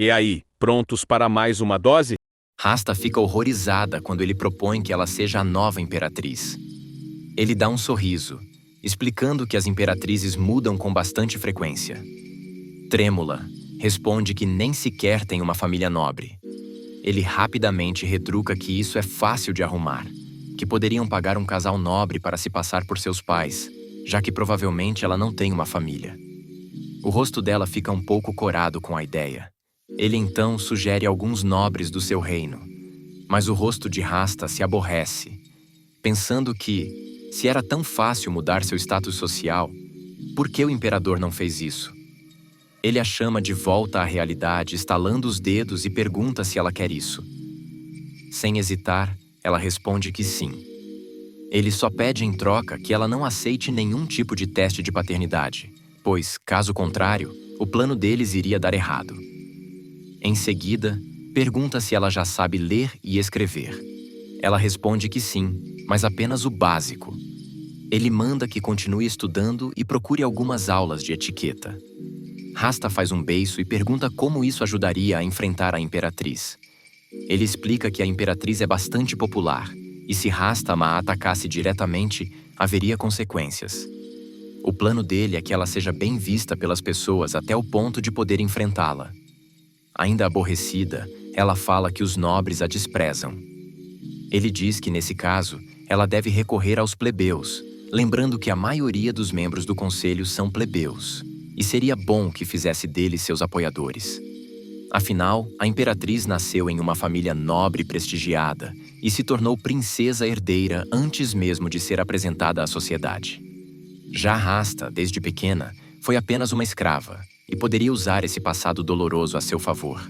E aí, prontos para mais uma dose? Rasta fica horrorizada quando ele propõe que ela seja a nova imperatriz. Ele dá um sorriso, explicando que as imperatrizes mudam com bastante frequência. Trêmula, responde que nem sequer tem uma família nobre. Ele rapidamente retruca que isso é fácil de arrumar, que poderiam pagar um casal nobre para se passar por seus pais, já que provavelmente ela não tem uma família. O rosto dela fica um pouco corado com a ideia. Ele então sugere alguns nobres do seu reino, mas o rosto de Rasta se aborrece, pensando que, se era tão fácil mudar seu status social, por que o imperador não fez isso? Ele a chama de volta à realidade, estalando os dedos e pergunta se ela quer isso. Sem hesitar, ela responde que sim. Ele só pede em troca que ela não aceite nenhum tipo de teste de paternidade, pois, caso contrário, o plano deles iria dar errado. Em seguida, pergunta se ela já sabe ler e escrever. Ela responde que sim, mas apenas o básico. Ele manda que continue estudando e procure algumas aulas de etiqueta. Rasta faz um beiço e pergunta como isso ajudaria a enfrentar a imperatriz. Ele explica que a imperatriz é bastante popular e se Rasta a atacasse diretamente, haveria consequências. O plano dele é que ela seja bem vista pelas pessoas até o ponto de poder enfrentá-la. Ainda aborrecida, ela fala que os nobres a desprezam. Ele diz que, nesse caso, ela deve recorrer aos plebeus, lembrando que a maioria dos membros do conselho são plebeus, e seria bom que fizesse deles seus apoiadores. Afinal, a imperatriz nasceu em uma família nobre e prestigiada e se tornou princesa herdeira antes mesmo de ser apresentada à sociedade. Já Rasta, desde pequena, foi apenas uma escrava e poderia usar esse passado doloroso a seu favor.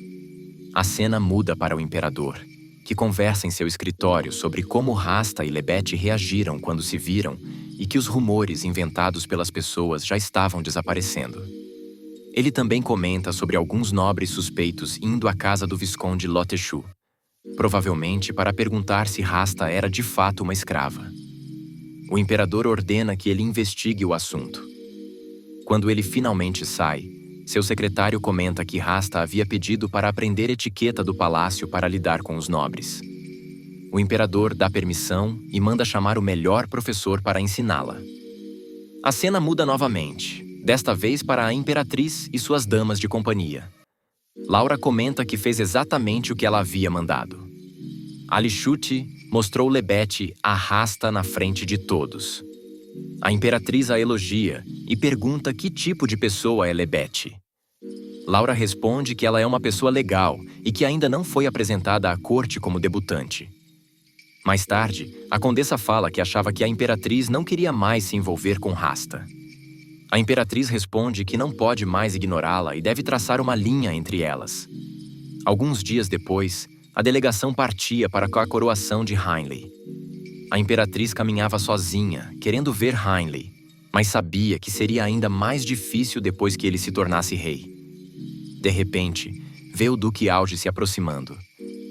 A cena muda para o imperador, que conversa em seu escritório sobre como Rasta e Lebete reagiram quando se viram e que os rumores inventados pelas pessoas já estavam desaparecendo. Ele também comenta sobre alguns nobres suspeitos indo à casa do Visconde Lotechu, provavelmente para perguntar se Rasta era de fato uma escrava. O imperador ordena que ele investigue o assunto. Quando ele finalmente sai, seu secretário comenta que Rasta havia pedido para aprender etiqueta do palácio para lidar com os nobres. O imperador dá permissão e manda chamar o melhor professor para ensiná-la. A cena muda novamente, desta vez para a imperatriz e suas damas de companhia. Laura comenta que fez exatamente o que ela havia mandado. Alixute mostrou Lebete a Rasta na frente de todos. A imperatriz a elogia e pergunta que tipo de pessoa é Lebete. Laura responde que ela é uma pessoa legal e que ainda não foi apresentada à corte como debutante. Mais tarde, a condessa fala que achava que a imperatriz não queria mais se envolver com Rasta. A imperatriz responde que não pode mais ignorá-la e deve traçar uma linha entre elas. Alguns dias depois, a delegação partia para a coroação de Heinley. A imperatriz caminhava sozinha, querendo ver Heinley, mas sabia que seria ainda mais difícil depois que ele se tornasse rei. De repente, vê o Duque Auge se aproximando.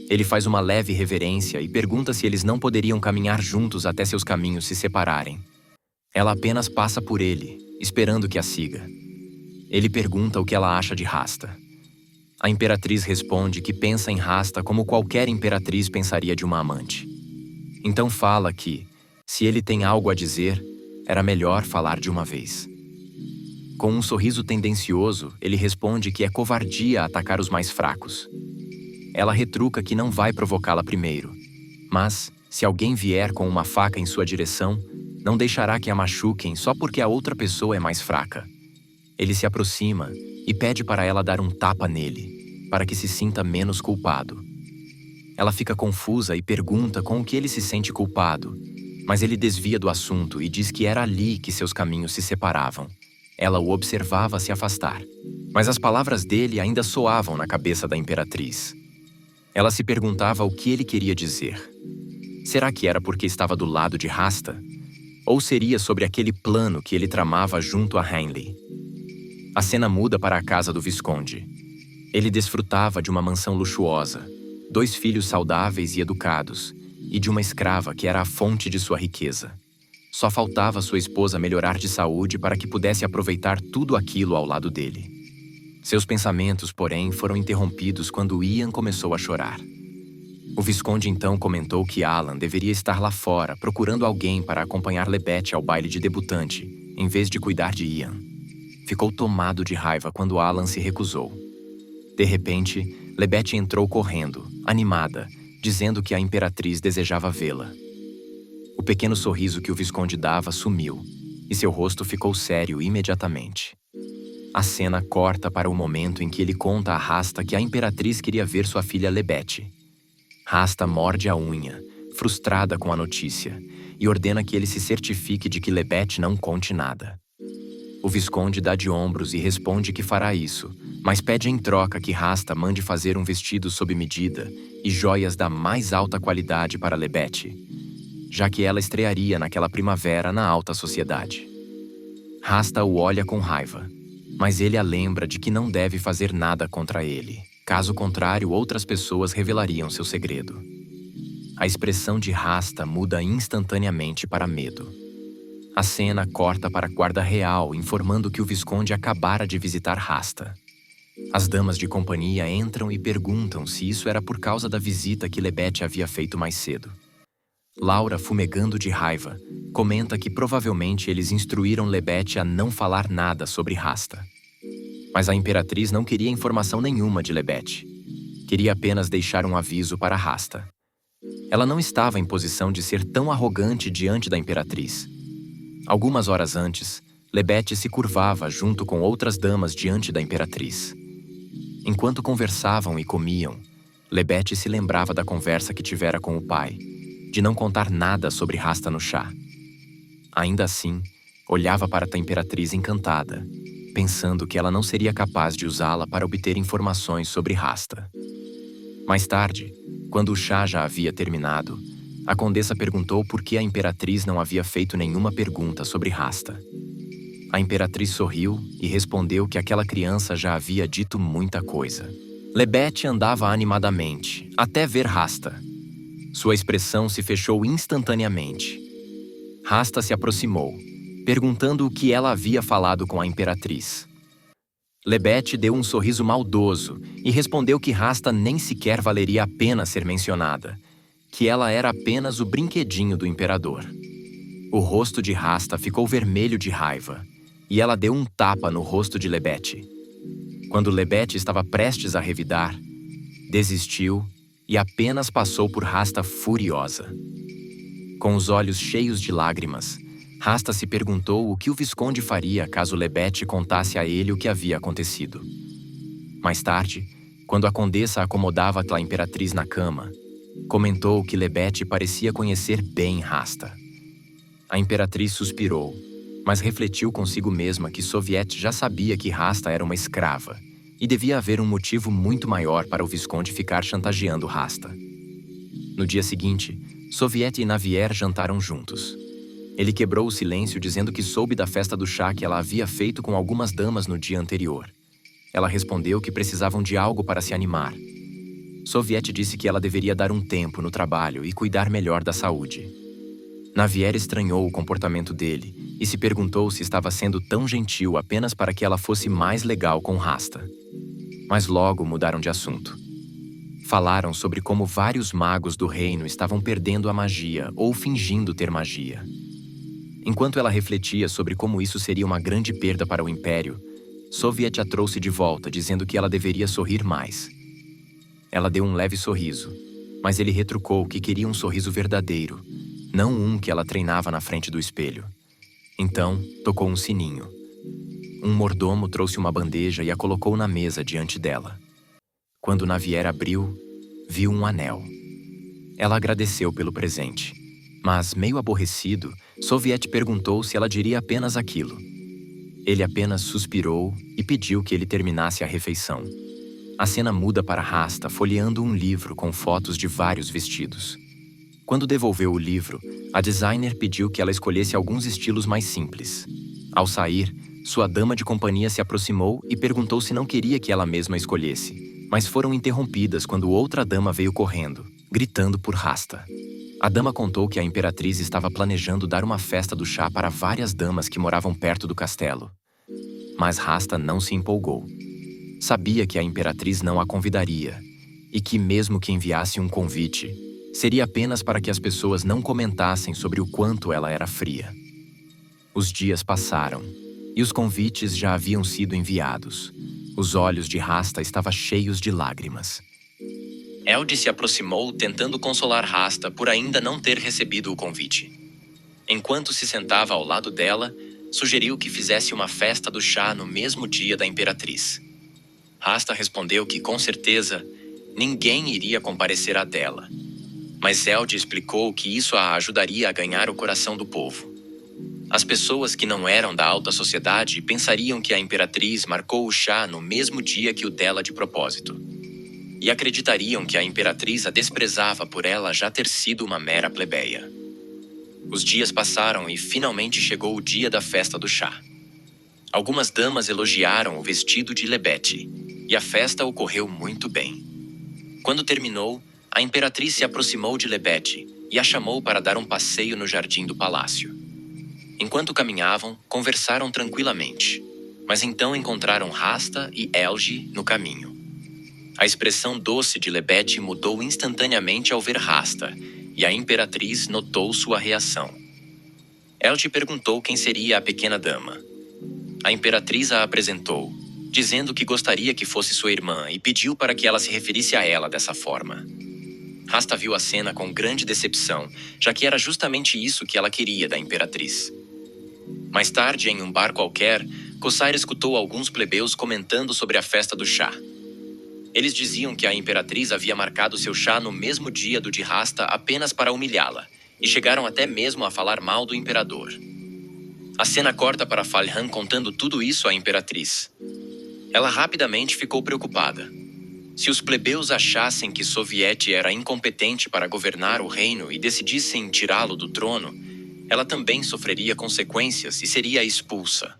Ele faz uma leve reverência e pergunta se eles não poderiam caminhar juntos até seus caminhos se separarem. Ela apenas passa por ele, esperando que a siga. Ele pergunta o que ela acha de Rasta. A imperatriz responde que pensa em Rasta como qualquer imperatriz pensaria de uma amante. Então fala que, se ele tem algo a dizer, era melhor falar de uma vez. Com um sorriso tendencioso, ele responde que é covardia atacar os mais fracos. Ela retruca que não vai provocá-la primeiro, mas, se alguém vier com uma faca em sua direção, não deixará que a machuquem só porque a outra pessoa é mais fraca. Ele se aproxima e pede para ela dar um tapa nele, para que se sinta menos culpado. Ela fica confusa e pergunta com o que ele se sente culpado, mas ele desvia do assunto e diz que era ali que seus caminhos se separavam. Ela o observava se afastar, mas as palavras dele ainda soavam na cabeça da imperatriz. Ela se perguntava o que ele queria dizer. Será que era porque estava do lado de Rasta? Ou seria sobre aquele plano que ele tramava junto a Heinley? A cena muda para a casa do Visconde. Ele desfrutava de uma mansão luxuosa, 2 filhos saudáveis e educados, e de uma escrava que era a fonte de sua riqueza. Só faltava sua esposa melhorar de saúde para que pudesse aproveitar tudo aquilo ao lado dele. Seus pensamentos, porém, foram interrompidos quando Ian começou a chorar. O Visconde então comentou que Alan deveria estar lá fora procurando alguém para acompanhar Lebete ao baile de debutante, em vez de cuidar de Ian. Ficou tomado de raiva quando Alan se recusou. De repente, Lebete entrou correndo, animada, dizendo que a Imperatriz desejava vê-la. O pequeno sorriso que o Visconde dava sumiu, e seu rosto ficou sério imediatamente. A cena corta para o momento em que ele conta a Rasta que a Imperatriz queria ver sua filha Lebete. Rasta morde a unha, frustrada com a notícia, e ordena que ele se certifique de que Lebete não conte nada. O Visconde dá de ombros e responde que fará isso, mas pede em troca que Rasta mande fazer um vestido sob medida e joias da mais alta qualidade para Lebete, já que ela estrearia naquela primavera na alta sociedade. Rasta o olha com raiva, mas ele a lembra de que não deve fazer nada contra ele. Caso contrário, outras pessoas revelariam seu segredo. A expressão de Rasta muda instantaneamente para medo. A cena corta para a guarda real, informando que o Visconde acabara de visitar Rasta. As damas de companhia entram e perguntam se isso era por causa da visita que Lebete havia feito mais cedo. Laura, fumegando de raiva, comenta que provavelmente eles instruíram Lebete a não falar nada sobre Rasta. Mas a Imperatriz não queria informação nenhuma de Lebete. Queria apenas deixar um aviso para Rasta. Ela não estava em posição de ser tão arrogante diante da Imperatriz. Algumas horas antes, Lebete se curvava junto com outras damas diante da Imperatriz. Enquanto conversavam e comiam, Lebete se lembrava da conversa que tivera com o pai, de não contar nada sobre Rasta no chá. Ainda assim, olhava para a Imperatriz encantada, pensando que ela não seria capaz de usá-la para obter informações sobre Rasta. Mais tarde, quando o chá já havia terminado, a condessa perguntou por que a Imperatriz não havia feito nenhuma pergunta sobre Rasta. A Imperatriz sorriu e respondeu que aquela criança já havia dito muita coisa. Lebete andava animadamente, até ver Rasta. Sua expressão se fechou instantaneamente. Rasta se aproximou, perguntando o que ela havia falado com a Imperatriz. Lebete deu um sorriso maldoso e respondeu que Rasta nem sequer valeria a pena ser mencionada, que ela era apenas o brinquedinho do imperador. O rosto de Rasta ficou vermelho de raiva, e ela deu um tapa no rosto de Lebete. Quando Lebete estava prestes a revidar, desistiu e apenas passou por Rasta furiosa. Com os olhos cheios de lágrimas, Rasta se perguntou o que o Visconde faria caso Lebete contasse a ele o que havia acontecido. Mais tarde, quando a condessa acomodava a Imperatriz na cama, comentou que Lebete parecia conhecer bem Rasta. A Imperatriz suspirou, mas refletiu consigo mesma que Soviet já sabia que Rasta era uma escrava, e devia haver um motivo muito maior para o Visconde ficar chantageando Rasta. No dia seguinte, Soviet e Navier jantaram juntos. Ele quebrou o silêncio dizendo que soube da festa do chá que ela havia feito com algumas damas no dia anterior. Ela respondeu que precisavam de algo para se animar. Soviet disse que ela deveria dar um tempo no trabalho e cuidar melhor da saúde. Navier estranhou o comportamento dele e se perguntou se estava sendo tão gentil apenas para que ela fosse mais legal com Rasta. Mas logo mudaram de assunto. Falaram sobre como vários magos do reino estavam perdendo a magia ou fingindo ter magia. Enquanto ela refletia sobre como isso seria uma grande perda para o Império, Soviet a trouxe de volta, dizendo que ela deveria sorrir mais. Ela deu um leve sorriso, mas ele retrucou que queria um sorriso verdadeiro, não um que ela treinava na frente do espelho. Então, tocou um sininho. Um mordomo trouxe uma bandeja e a colocou na mesa diante dela. Quando Navier abriu, viu um anel. Ela agradeceu pelo presente, mas, meio aborrecido, Soviet perguntou se ela diria apenas aquilo. Ele apenas suspirou e pediu que ele terminasse a refeição. A cena muda para Rasta folheando um livro com fotos de vários vestidos. Quando devolveu o livro, a designer pediu que ela escolhesse alguns estilos mais simples. Ao sair, sua dama de companhia se aproximou e perguntou se não queria que ela mesma escolhesse, mas foram interrompidas quando outra dama veio correndo, gritando por Rasta. A dama contou que a Imperatriz estava planejando dar uma festa do chá para várias damas que moravam perto do castelo. Mas Rasta não se empolgou. Sabia que a imperatriz não a convidaria e que, mesmo que enviasse um convite, seria apenas para que as pessoas não comentassem sobre o quanto ela era fria. Os dias passaram e os convites já haviam sido enviados. Os olhos de Rasta estavam cheios de lágrimas. Elde se aproximou, tentando consolar Rasta por ainda não ter recebido o convite. Enquanto se sentava ao lado dela, sugeriu que fizesse uma festa do chá no mesmo dia da imperatriz. Rasta respondeu que, com certeza, ninguém iria comparecer à dela. Mas Elde explicou que isso a ajudaria a ganhar o coração do povo. As pessoas que não eram da alta sociedade pensariam que a imperatriz marcou o chá no mesmo dia que o dela de propósito. E acreditariam que a imperatriz a desprezava por ela já ter sido uma mera plebeia. Os dias passaram e finalmente chegou o dia da festa do chá. Algumas damas elogiaram o vestido de Lebete, e a festa ocorreu muito bem. Quando terminou, a imperatriz se aproximou de Lebete e a chamou para dar um passeio no jardim do palácio. Enquanto caminhavam, conversaram tranquilamente, mas então encontraram Rasta e Elge no caminho. A expressão doce de Lebete mudou instantaneamente ao ver Rasta, e a imperatriz notou sua reação. Elge perguntou quem seria a pequena dama. A imperatriz a apresentou, dizendo que gostaria que fosse sua irmã e pediu para que ela se referisse a ela dessa forma. Rasta viu a cena com grande decepção, já que era justamente isso que ela queria da imperatriz. Mais tarde, em um bar qualquer, Corsair escutou alguns plebeus comentando sobre a festa do chá. Eles diziam que a imperatriz havia marcado seu chá no mesmo dia do de Rasta apenas para humilhá-la, e chegaram até mesmo a falar mal do imperador. A cena corta para Falhan contando tudo isso à imperatriz. Ela rapidamente ficou preocupada. Se os plebeus achassem que Soviet era incompetente para governar o reino e decidissem tirá-lo do trono, ela também sofreria consequências e seria expulsa.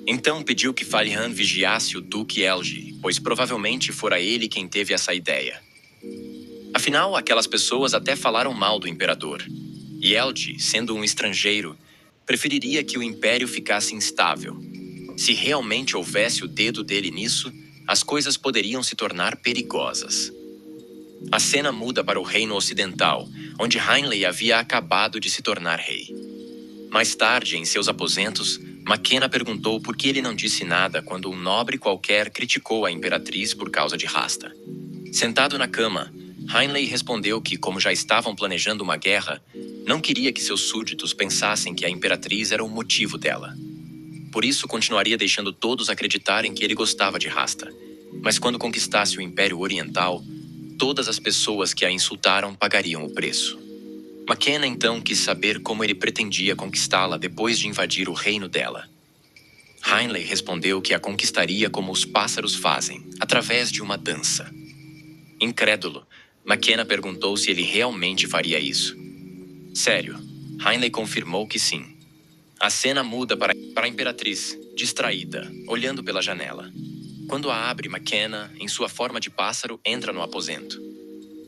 Então pediu que Falhan vigiasse o Duque Elge, pois provavelmente fora ele quem teve essa ideia. Afinal, aquelas pessoas até falaram mal do imperador. E Elge, sendo um estrangeiro, preferiria que o império ficasse instável. Se realmente houvesse o dedo dele nisso, as coisas poderiam se tornar perigosas. A cena muda para o reino ocidental, onde Heinley havia acabado de se tornar rei. Mais tarde, em seus aposentos, McKenna perguntou por que ele não disse nada quando um nobre qualquer criticou a imperatriz por causa de Rasta. Sentado na cama, Heinley respondeu que, como já estavam planejando uma guerra, não queria que seus súditos pensassem que a imperatriz era o motivo dela. Por isso, continuaria deixando todos acreditarem que ele gostava de Rasta. Mas quando conquistasse o Império Oriental, todas as pessoas que a insultaram pagariam o preço. McKenna então quis saber como ele pretendia conquistá-la depois de invadir o reino dela. Heinley respondeu que a conquistaria como os pássaros fazem, através de uma dança. Incrédulo, McKenna perguntou se ele realmente faria isso. Sério, Heinley confirmou que sim. A cena muda para a imperatriz, distraída, olhando pela janela. Quando a abre, McKenna, em sua forma de pássaro, entra no aposento.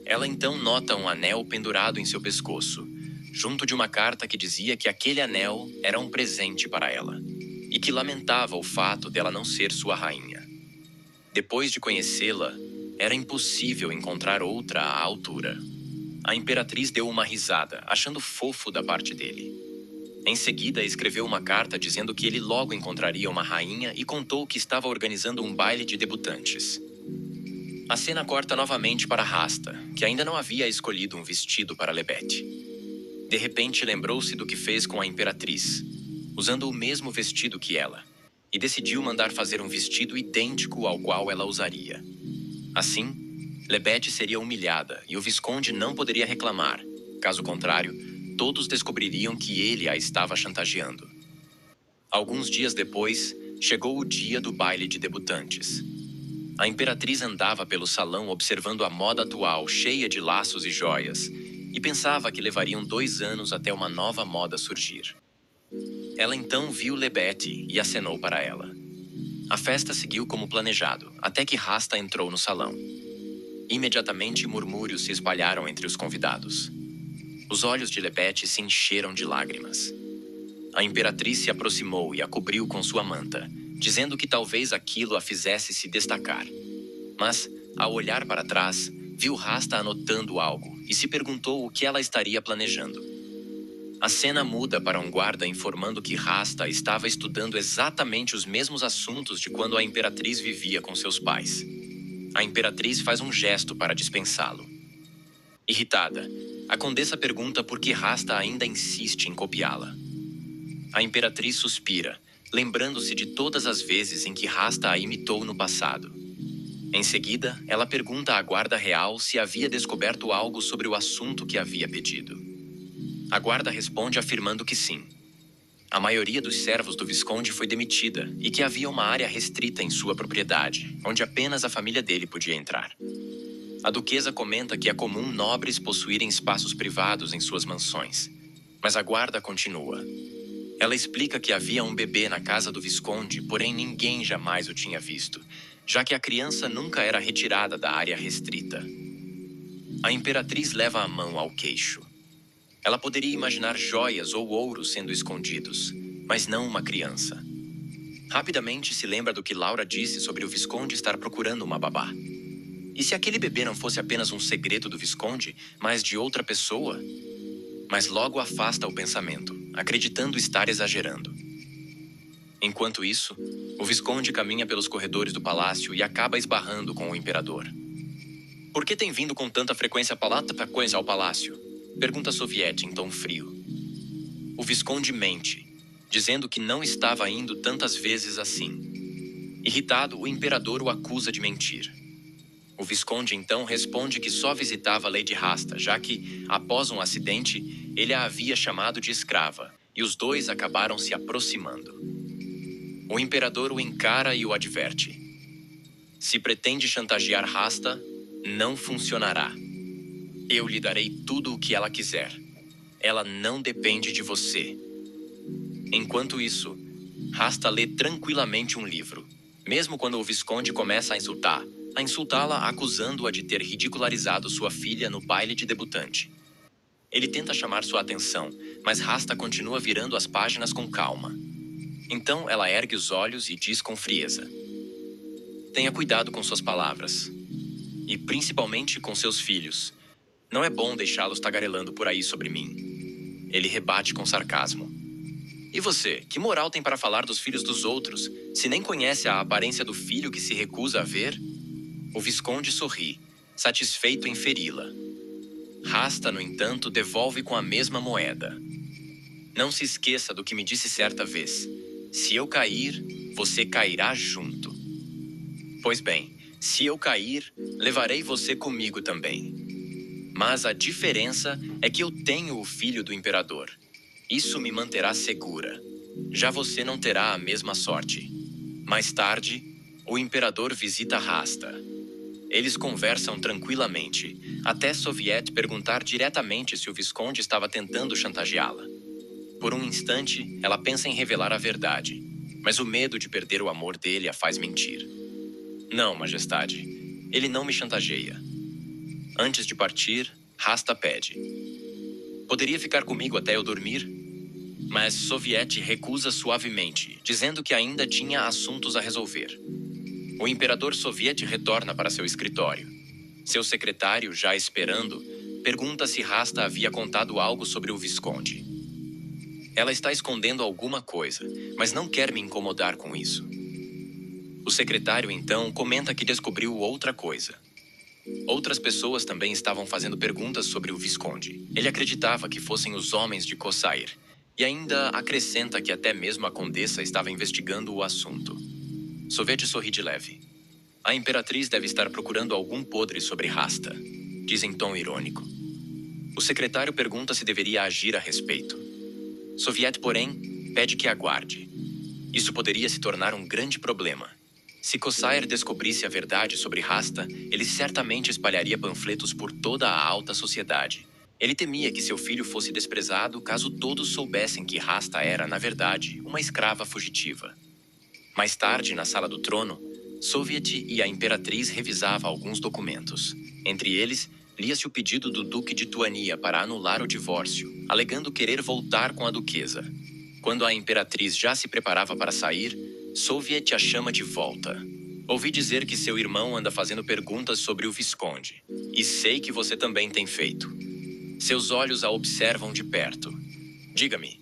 Ela então nota um anel pendurado em seu pescoço, junto de uma carta que dizia que aquele anel era um presente para ela, e que lamentava o fato dela não ser sua rainha. Depois de conhecê-la, era impossível encontrar outra à altura. A imperatriz deu uma risada, achando fofo da parte dele. Em seguida, escreveu uma carta dizendo que ele logo encontraria uma rainha e contou que estava organizando um baile de debutantes. A cena corta novamente para Rasta, que ainda não havia escolhido um vestido para Lebete. De repente, lembrou-se do que fez com a imperatriz, usando o mesmo vestido que ela, e decidiu mandar fazer um vestido idêntico ao qual ela usaria. Assim, Lebete seria humilhada e o Visconde não poderia reclamar. Caso contrário, todos descobririam que ele a estava chantageando. Alguns dias depois, chegou o dia do baile de debutantes. A imperatriz andava pelo salão observando a moda atual, cheia de laços e joias, e pensava que levariam 2 anos até uma nova moda surgir. Ela então viu Lebete e acenou para ela. A festa seguiu como planejado, até que Rasta entrou no salão. Imediatamente, murmúrios se espalharam entre os convidados. Os olhos de Lebete se encheram de lágrimas. A imperatriz se aproximou e a cobriu com sua manta, dizendo que talvez aquilo a fizesse se destacar. Mas, ao olhar para trás, viu Rasta anotando algo e se perguntou o que ela estaria planejando. A cena muda para um guarda informando que Rasta estava estudando exatamente os mesmos assuntos de quando a Imperatriz vivia com seus pais. A Imperatriz faz um gesto para dispensá-lo. Irritada, a Condessa pergunta por que Rasta ainda insiste em copiá-la. A Imperatriz suspira, lembrando-se de todas as vezes em que Rasta a imitou no passado. Em seguida, ela pergunta à guarda real se havia descoberto algo sobre o assunto que havia pedido. A guarda responde afirmando que sim. A maioria dos servos do Visconde foi demitida e que havia uma área restrita em sua propriedade, onde apenas a família dele podia entrar. A duquesa comenta que é comum nobres possuírem espaços privados em suas mansões, mas a guarda continua. Ela explica que havia um bebê na casa do Visconde, porém ninguém jamais o tinha visto, já que a criança nunca era retirada da área restrita. A Imperatriz leva a mão ao queixo. Ela poderia imaginar joias ou ouro sendo escondidos, mas não uma criança. Rapidamente se lembra do que Laura disse sobre o Visconde estar procurando uma babá. E se aquele bebê não fosse apenas um segredo do Visconde, mas de outra pessoa? Mas logo afasta o pensamento, acreditando estar exagerando. Enquanto isso, o Visconde caminha pelos corredores do palácio e acaba esbarrando com o imperador. Por que tem vindo com tanta frequência ao palácio? Pergunta Soviet em tom frio. O Visconde mente, dizendo que não estava indo tantas vezes assim. Irritado, o imperador o acusa de mentir. O Visconde então responde que só visitava Lady Rasta, já que, após um acidente, ele a havia chamado de escrava, e os dois acabaram se aproximando. O imperador o encara e o adverte. Se pretende chantagear Rasta, não funcionará. Eu lhe darei tudo o que ela quiser. Ela não depende de você. Enquanto isso, Rasta lê tranquilamente um livro, mesmo quando o Visconde começa a insultá-la acusando-a de ter ridicularizado sua filha no baile de debutante. Ele tenta chamar sua atenção, mas Rasta continua virando as páginas com calma. Então ela ergue os olhos e diz com frieza: tenha cuidado com suas palavras. E principalmente com seus filhos. Não é bom deixá-los tagarelando por aí sobre mim. Ele rebate com sarcasmo. E você, que moral tem para falar dos filhos dos outros, se nem conhece a aparência do filho que se recusa a ver? O Visconde sorri, satisfeito em feri-la. Rasta, no entanto, devolve com a mesma moeda. Não se esqueça do que me disse certa vez. Se eu cair, você cairá junto. Pois bem, se eu cair, levarei você comigo também. Mas a diferença é que eu tenho o filho do imperador. Isso me manterá segura. Já você não terá a mesma sorte. Mais tarde, o imperador visita Rasta. Eles conversam tranquilamente, até Soviet perguntar diretamente se o Visconde estava tentando chantageá-la. Por um instante, ela pensa em revelar a verdade, mas o medo de perder o amor dele a faz mentir. Não, majestade, ele não me chantageia. Antes de partir, Rasta pede: poderia ficar comigo até eu dormir? Mas Soviet recusa suavemente, dizendo que ainda tinha assuntos a resolver. O imperador Soviet retorna para seu escritório. Seu secretário, já esperando, pergunta se Rasta havia contado algo sobre o Visconde. Ela está escondendo alguma coisa, mas não quer me incomodar com isso. O secretário, então, comenta que descobriu outra coisa. Outras pessoas também estavam fazendo perguntas sobre o Visconde. Ele acreditava que fossem os homens de Kossair, e ainda acrescenta que até mesmo a condessa estava investigando o assunto. Soviet sorri de leve. A imperatriz deve estar procurando algum podre sobre Rasta, diz em tom irônico. O secretário pergunta se deveria agir a respeito. Soviet, porém, pede que aguarde. Isso poderia se tornar um grande problema. Se Kossair descobrisse a verdade sobre Rasta, ele certamente espalharia panfletos por toda a alta sociedade. Ele temia que seu filho fosse desprezado caso todos soubessem que Rasta era, na verdade, uma escrava fugitiva. Mais tarde, na sala do trono, Soviet e a imperatriz revisavam alguns documentos. Entre eles, lia-se o pedido do Duque de Tuania para anular o divórcio, alegando querer voltar com a duquesa. Quando a imperatriz já se preparava para sair, Soviet a chama de volta. Ouvi dizer que seu irmão anda fazendo perguntas sobre o Visconde. E sei que você também tem feito. Seus olhos a observam de perto. Diga-me,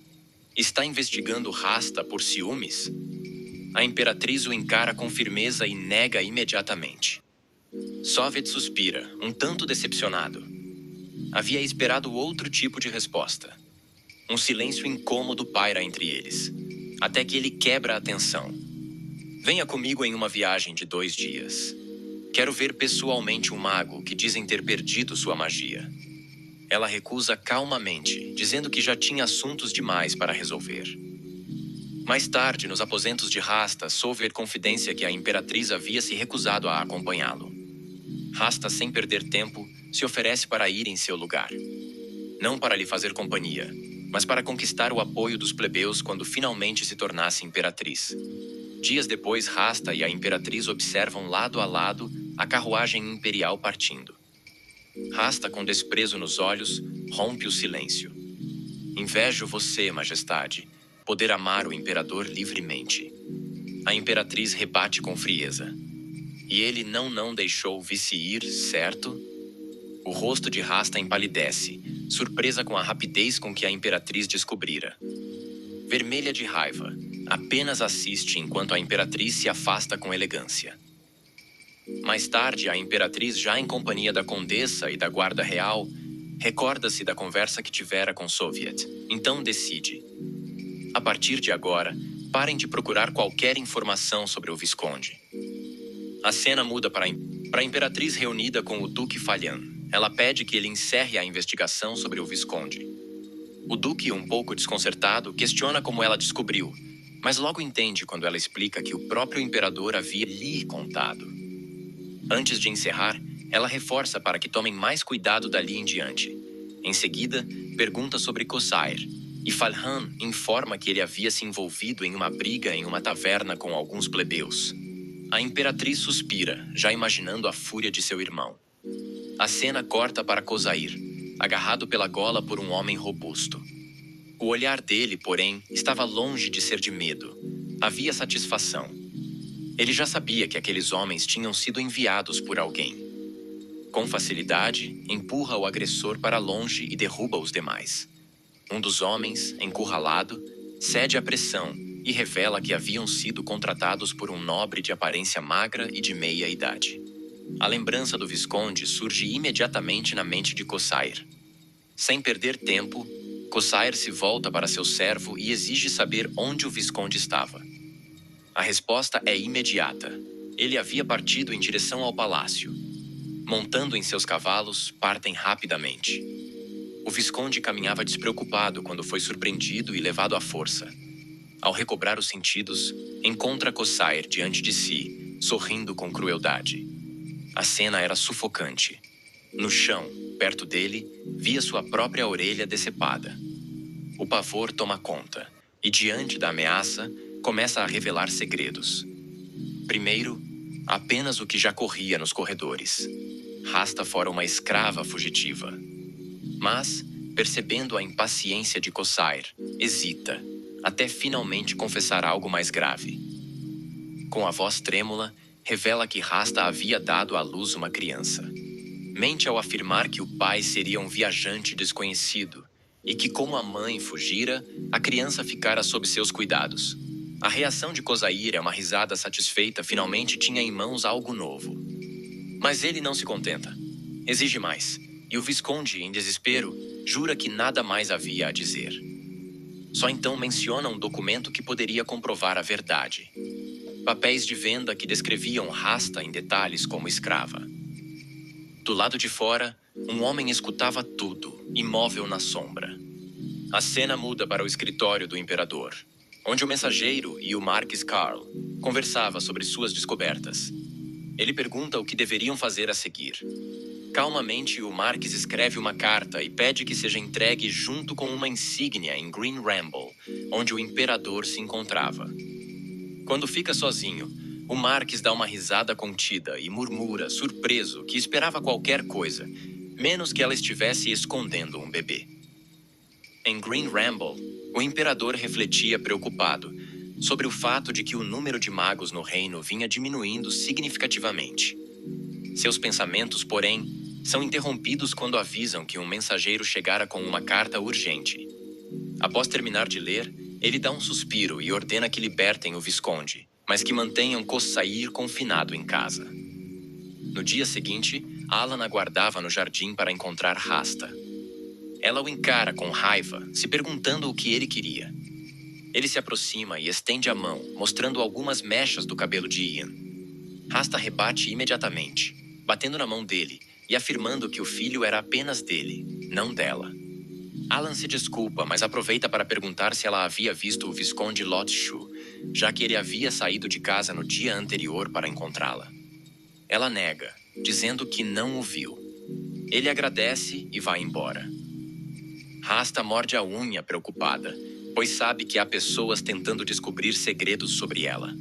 está investigando Rasta por ciúmes? A Imperatriz o encara com firmeza e nega imediatamente. Soviet suspira, um tanto decepcionado. Havia esperado outro tipo de resposta. Um silêncio incômodo paira entre eles, até que ele quebra a tensão. Venha comigo em uma viagem de 2 dias. Quero ver pessoalmente um mago que dizem ter perdido sua magia. Ela recusa calmamente, dizendo que já tinha assuntos demais para resolver. Mais tarde, nos aposentos de Rasta, soube a confidência que a Imperatriz havia se recusado a acompanhá-lo. Rasta, sem perder tempo, se oferece para ir em seu lugar. Não para lhe fazer companhia, mas para conquistar o apoio dos plebeus quando finalmente se tornasse Imperatriz. Dias depois, Rasta e a Imperatriz observam lado a lado a carruagem imperial partindo. Rasta, com desprezo nos olhos, rompe o silêncio. Invejo você, Majestade, poder amar o Imperador livremente. A Imperatriz rebate com frieza. E ele não deixou vice ir, certo? O rosto de Rasta empalidece, surpresa com a rapidez com que a Imperatriz descobrira. Vermelha de raiva, apenas assiste enquanto a Imperatriz se afasta com elegância. Mais tarde, a Imperatriz, já em companhia da Condessa e da Guarda Real, recorda-se da conversa que tivera com Soviet. Então decide. A partir de agora, parem de procurar qualquer informação sobre o Visconde. A cena muda para a Imperatriz reunida com o Duque Falhan. Ela pede que ele encerre a investigação sobre o Visconde. O Duque, um pouco desconcertado, questiona como ela descobriu, mas logo entende quando ela explica que o próprio Imperador havia lhe contado. Antes de encerrar, ela reforça para que tomem mais cuidado dali em diante. Em seguida, pergunta sobre Kosair, e Falhan informa que ele havia se envolvido em uma briga em uma taverna com alguns plebeus. A Imperatriz suspira, já imaginando a fúria de seu irmão. A cena corta para Kosair, agarrado pela gola por um homem robusto. O olhar dele, porém, estava longe de ser de medo. Havia satisfação. Ele já sabia que aqueles homens tinham sido enviados por alguém. Com facilidade, empurra o agressor para longe e derruba os demais. Um dos homens, encurralado, cede à pressão e revela que haviam sido contratados por um nobre de aparência magra e de meia idade. A lembrança do Visconde surge imediatamente na mente de Kosair. Sem perder tempo, Kosair se volta para seu servo e exige saber onde o Visconde estava. A resposta é imediata. Ele havia partido em direção ao palácio. Montando em seus cavalos, partem rapidamente. O Visconde caminhava despreocupado quando foi surpreendido e levado à força. Ao recobrar os sentidos, encontra Kosair diante de si, sorrindo com crueldade. A cena era sufocante. No chão, perto dele, via sua própria orelha decepada. O pavor toma conta, e diante da ameaça, começa a revelar segredos. Primeiro, apenas o que já corria nos corredores. Rasta fora uma escrava fugitiva. Mas, percebendo a impaciência de Kosair, hesita, até finalmente confessar algo mais grave. Com a voz trêmula, revela que Rasta havia dado à luz uma criança. Mente ao afirmar que o pai seria um viajante desconhecido e que, como a mãe fugira, a criança ficara sob seus cuidados. A reação de Kosair é uma risada satisfeita, finalmente tinha em mãos algo novo. Mas ele não se contenta. Exige mais, e o Visconde, em desespero, jura que nada mais havia a dizer. Só então menciona um documento que poderia comprovar a verdade. Papéis de venda que descreviam Rasta em detalhes como escrava. Do lado de fora, um homem escutava tudo, imóvel na sombra. A cena muda para o escritório do Imperador, onde o mensageiro e o Marquis Karl conversavam sobre suas descobertas. Ele pergunta o que deveriam fazer a seguir. Calmamente, o Marquis escreve uma carta e pede que seja entregue junto com uma insígnia em Green Ramble, onde o Imperador se encontrava. Quando fica sozinho, o Marquis dá uma risada contida e murmura, surpreso, que esperava qualquer coisa, menos que ela estivesse escondendo um bebê. Em Green Ramble, o Imperador refletia preocupado, sobre o fato de que o número de magos no reino vinha diminuindo significativamente. Seus pensamentos, porém, são interrompidos quando avisam que um mensageiro chegara com uma carta urgente. Após terminar de ler, ele dá um suspiro e ordena que libertem o Visconde, mas que mantenham Khossair confinado em casa. No dia seguinte, Alan aguardava no jardim para encontrar Rasta. Ela o encara com raiva, se perguntando o que ele queria. Ele se aproxima e estende a mão, mostrando algumas mechas do cabelo de Ian. Rasta rebate imediatamente, batendo na mão dele e afirmando que o filho era apenas dele, não dela. Alan se desculpa, mas aproveita para perguntar se ela havia visto o Visconde Lotshu, já que ele havia saído de casa no dia anterior para encontrá-la. Ela nega, dizendo que não o viu. Ele agradece e vai embora. Rasta morde a unha preocupada, pois sabe que há pessoas tentando descobrir segredos sobre ela.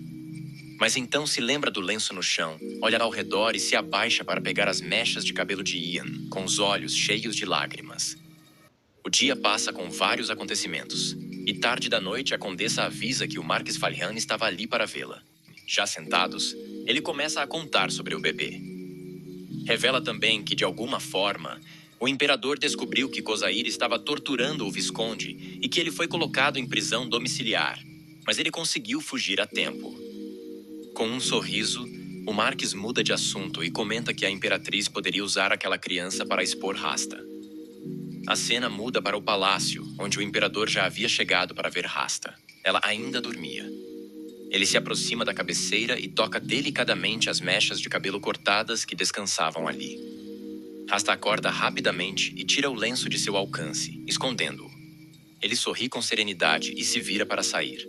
Mas então se lembra do lenço no chão, olha ao redor e se abaixa para pegar as mechas de cabelo de Ian, com os olhos cheios de lágrimas. O dia passa com vários acontecimentos, e tarde da noite a condessa avisa que o Marquis Falhan estava ali para vê-la. Já sentados, ele começa a contar sobre o bebê. Revela também que, de alguma forma, o imperador descobriu que Khossair estava torturando o Visconde e que ele foi colocado em prisão domiciliar, mas ele conseguiu fugir a tempo. Com um sorriso, o Marquis muda de assunto e comenta que a imperatriz poderia usar aquela criança para expor Rasta. A cena muda para o palácio, onde o imperador já havia chegado para ver Rasta. Ela ainda dormia. Ele se aproxima da cabeceira e toca delicadamente as mechas de cabelo cortadas que descansavam ali. Rasta acorda rapidamente e tira o lenço de seu alcance, escondendo-o. Ele sorri com serenidade e se vira para sair.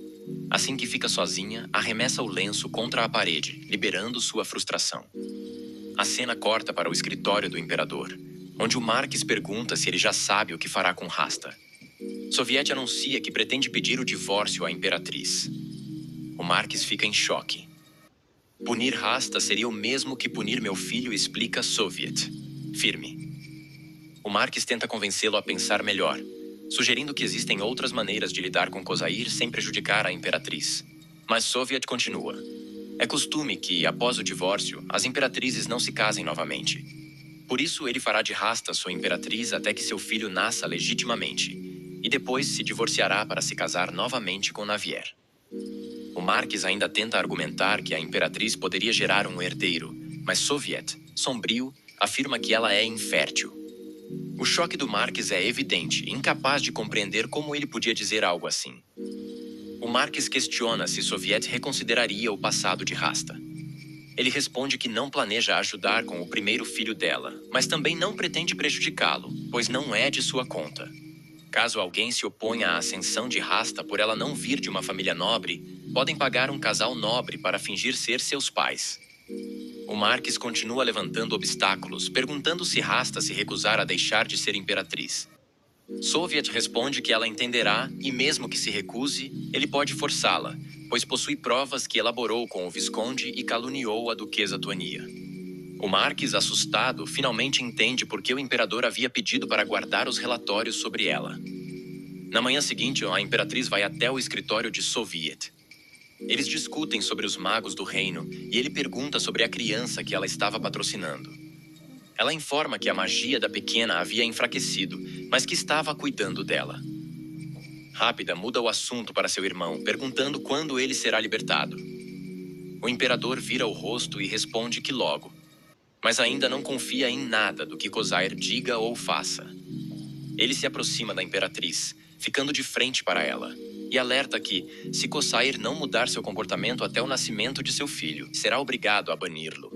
Assim que fica sozinha, arremessa o lenço contra a parede, liberando sua frustração. A cena corta para o escritório do imperador, onde o Marquis pergunta se ele já sabe o que fará com Rasta. Soviet anuncia que pretende pedir o divórcio à imperatriz. O Marquis fica em choque. Punir Rasta seria o mesmo que punir meu filho, explica Soviet, firme. O Marquis tenta convencê-lo a pensar melhor, sugerindo que existem outras maneiras de lidar com Khossair sem prejudicar a imperatriz. Mas Soviet continua. É costume que, após o divórcio, as imperatrizes não se casem novamente. Por isso, ele fará de Rasta sua imperatriz até que seu filho nasça legitimamente, e depois se divorciará para se casar novamente com Navier. O Marquis ainda tenta argumentar que a imperatriz poderia gerar um herdeiro, mas Soviet, sombrio, afirma que ela é infértil. O choque do Marquis é evidente, incapaz de compreender como ele podia dizer algo assim. O Marquis questiona se Soviet reconsideraria o passado de Rasta. Ele responde que não planeja ajudar com o primeiro filho dela, mas também não pretende prejudicá-lo, pois não é de sua conta. Caso alguém se oponha à ascensão de Rasta por ela não vir de uma família nobre, podem pagar um casal nobre para fingir ser seus pais. O Marquis continua levantando obstáculos, perguntando se Rasta se recusar a deixar de ser imperatriz. Soviet responde que ela entenderá e, mesmo que se recuse, ele pode forçá-la, pois possui provas que elaborou com o Visconde e caluniou a duquesa Tuania. O Marquis, assustado, finalmente entende por que o imperador havia pedido para guardar os relatórios sobre ela. Na manhã seguinte, a imperatriz vai até o escritório de Soviet. Eles discutem sobre os magos do reino e ele pergunta sobre a criança que ela estava patrocinando. Ela informa que a magia da pequena havia enfraquecido, mas que estava cuidando dela. Rápida muda o assunto para seu irmão, perguntando quando ele será libertado. O imperador vira o rosto e responde que logo, mas ainda não confia em nada do que Khossair diga ou faça. Ele se aproxima da imperatriz, ficando de frente para ela, e alerta que, se Khossair não mudar seu comportamento até o nascimento de seu filho, será obrigado a bani-lo.